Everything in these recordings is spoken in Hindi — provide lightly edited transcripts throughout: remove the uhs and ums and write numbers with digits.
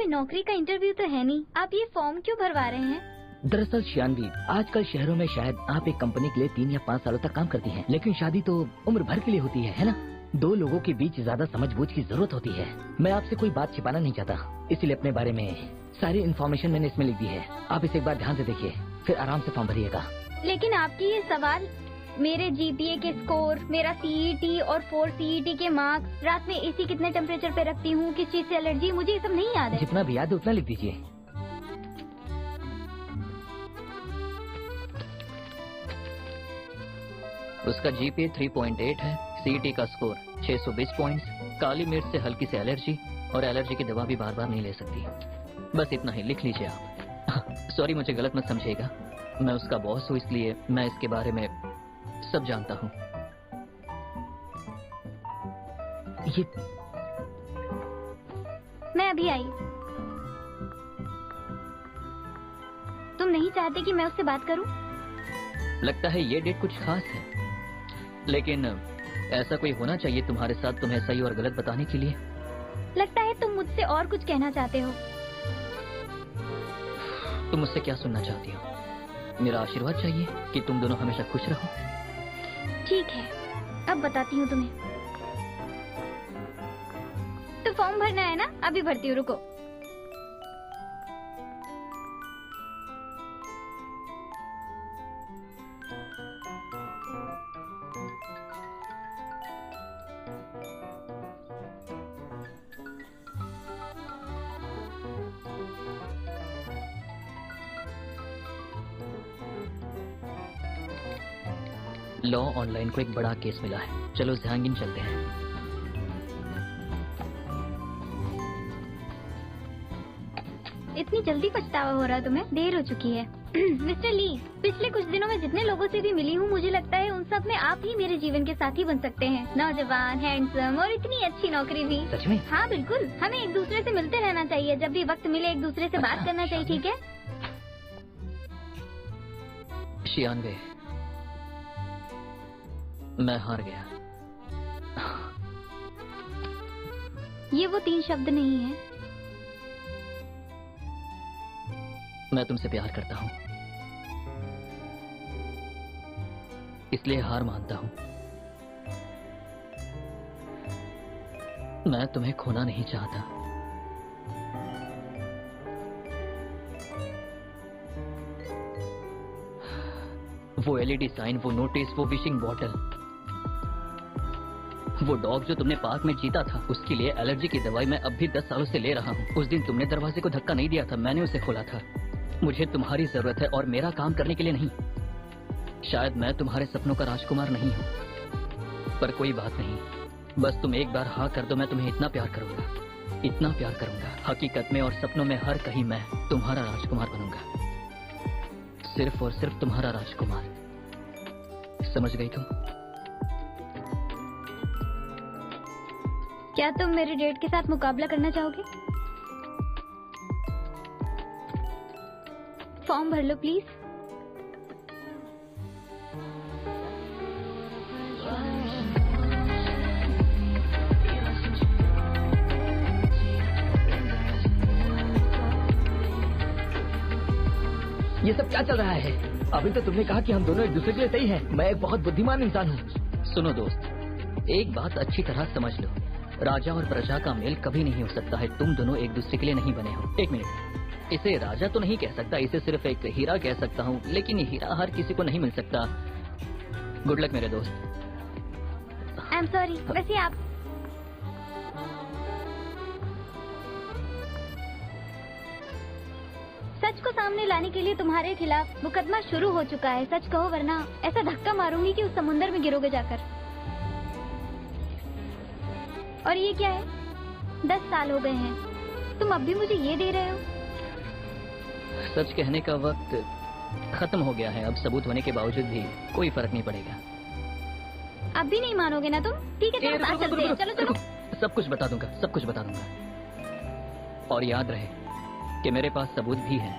कोई नौकरी का इंटरव्यू तो है नहीं, आप ये फॉर्म क्यों भरवा रहे हैं? दरअसल शियानवी, आजकल शहरों में शायद आप एक कंपनी के लिए 3 या 5 सालों तक काम करती हैं, लेकिन शादी तो उम्र भर के लिए होती है ना? 2 लोगों के बीच ज्यादा समझबूझ की जरूरत होती है। मैं आपसे कोई बात छिपाना नहीं चाहता, इसीलिए अपने बारे में सारी इन्फॉर्मेशन मैंने इसमें लिख दी है। आप इसे एक बार ध्यान से देखिए, फिर आराम से फॉर्म भरिएगा। लेकिन आपकी ये सवाल, मेरे जीपीए के स्कोर, मेरा सीईटी और 4 सीईटी के मार्क्स, रात में एसी कितने टेम्परेचर पे रखती हूँ, किस चीज से एलर्जी, मुझे ये सब नहीं याद है। जितना भी याद है उतना लिख दीजिए। उसका जीपीए 3.8 है, सीईटी का स्कोर 620 पॉइंट्स, काली मिर्च से हल्की सी एलर्जी और एलर्जी की दवा भी बार बार नहीं ले सकती। बस इतना ही लिख लीजिए आप। सॉरी, मुझे गलत मत समझिएगा, मैं उसका बॉस हूँ, इसलिए मैं इसके बारे में सब जानता हूँ। ये मैं अभी आई। तुम नहीं चाहते कि मैं उससे बात करूं? लगता है ये डेट कुछ खास है, लेकिन ऐसा कोई होना चाहिए तुम्हारे साथ तुम्हें सही और गलत बताने के लिए। लगता है तुम मुझसे और कुछ कहना चाहते हो। तुम मुझसे क्या सुनना चाहती हो? मेरा आशीर्वाद चाहिए कि तुम दोनों हमेशा खुश रहो। ठीक है, अब बताती हूँ तुम्हें। तो फॉर्म भरना है ना? अभी भरती हूँ, रुको। लॉ ऑनलाइन को एक बड़ा केस मिला है, चलो जहांगीर चलते हैं। इतनी जल्दी पछतावा हो रहा है तुम्हें? देर हो चुकी है। मिस्टर ली, पिछले कुछ दिनों में जितने लोगों से भी मिली हूँ, मुझे लगता है उन सब में आप ही मेरे जीवन के साथी बन सकते हैं। नौजवान, हैंडसम और इतनी अच्छी नौकरी भी। सच में? हाँ बिल्कुल, हमें एक दूसरे से मिलते रहना चाहिए, जब भी वक्त मिले एक दूसरे से बात करना चाहिए, ठीक है? शियानवे, मैं हार गया। ये वो 3 शब्द नहीं है। मैं तुमसे प्यार करता हूँ, इसलिए हार मानता हूँ। मैं तुम्हें खोना नहीं चाहता। वो एलईडी साइन, वो नोटिस, वो विशिंग बॉटल, वो डॉग जो तुमने पार्क में जीता था, उसके लिए एलर्जी की दवाई मैं अब भी 10 सालों से ले रहा हूँ। उस दिन तुमने दरवाजे को धक्का नहीं दिया था, मैंने उसे खोला था। मुझे तुम्हारी जरूरत है और मेरा काम करने के लिए नहीं। शायद मैं तुम्हारे सपनों का राजकुमार नहीं हूँ, पर कोई बात नहीं, बस तुम एक बार हाँ कर दो, मैं तुम्हें इतना प्यार करूंगा, इतना प्यार करूंगा, हकीकत में और सपनों में हर कहीं मैं तुम्हारा राजकुमार बनूंगा, सिर्फ और सिर्फ तुम्हारा राजकुमार। समझ गई तुम? क्या तुम मेरे डेट के साथ मुकाबला करना चाहोगे? फॉर्म भर लो प्लीज। ये सब क्या चल रहा है? अभी तो तुमने कहा कि हम दोनों एक दूसरे के लिए सही हैं। मैं एक बहुत बुद्धिमान इंसान हूँ। सुनो दोस्त, एक बात अच्छी तरह समझ लो, राजा और प्रजा का मेल कभी नहीं हो सकता है। तुम दोनों एक दूसरे के लिए नहीं बने हो। एक मिनट, इसे राजा तो नहीं कह सकता, इसे सिर्फ एक हीरा कह सकता हूँ, लेकिन ये हीरा हर किसी को नहीं मिल सकता। गुड लक मेरे दोस्त। आई एम सॉरी, वैसे आप सच को सामने लाने के लिए तुम्हारे खिलाफ मुकदमा शुरू हो चुका है। सच कहो वरना ऐसा धक्का मारूंगी कि उस समुंदर में गिरोगे जाकर। और ये क्या है? 10 साल हो गए हैं, तुम अब भी मुझे ये दे रहे हो? सच कहने का वक्त खत्म हो गया है, अब सबूत होने के बावजूद भी कोई फर्क नहीं पड़ेगा। अब भी नहीं मानोगे ना तुम? ठीक है, चलो साथ चलते हैं। चलो चलो। सब कुछ बता दूंगा, सब कुछ बता दूंगा। और याद रहे कि मेरे पास सबूत भी है,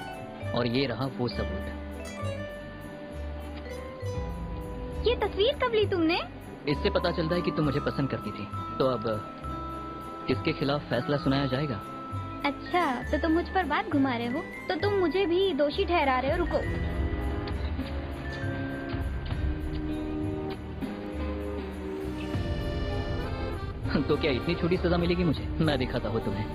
और ये रहा वो सबूत। ये तस्वीर कब ली तुमने? इससे पता चलता है कि तुम मुझे पसंद करती थी। तो अब किसके खिलाफ फैसला सुनाया जाएगा? अच्छा, तो तुम मुझ पर बात घुमा रहे हो, तो तुम मुझे भी दोषी ठहरा रहे हो। रुको, तो क्या इतनी छोटी सजा मिलेगी मुझे? मैं दिखाता हूँ तुम्हें।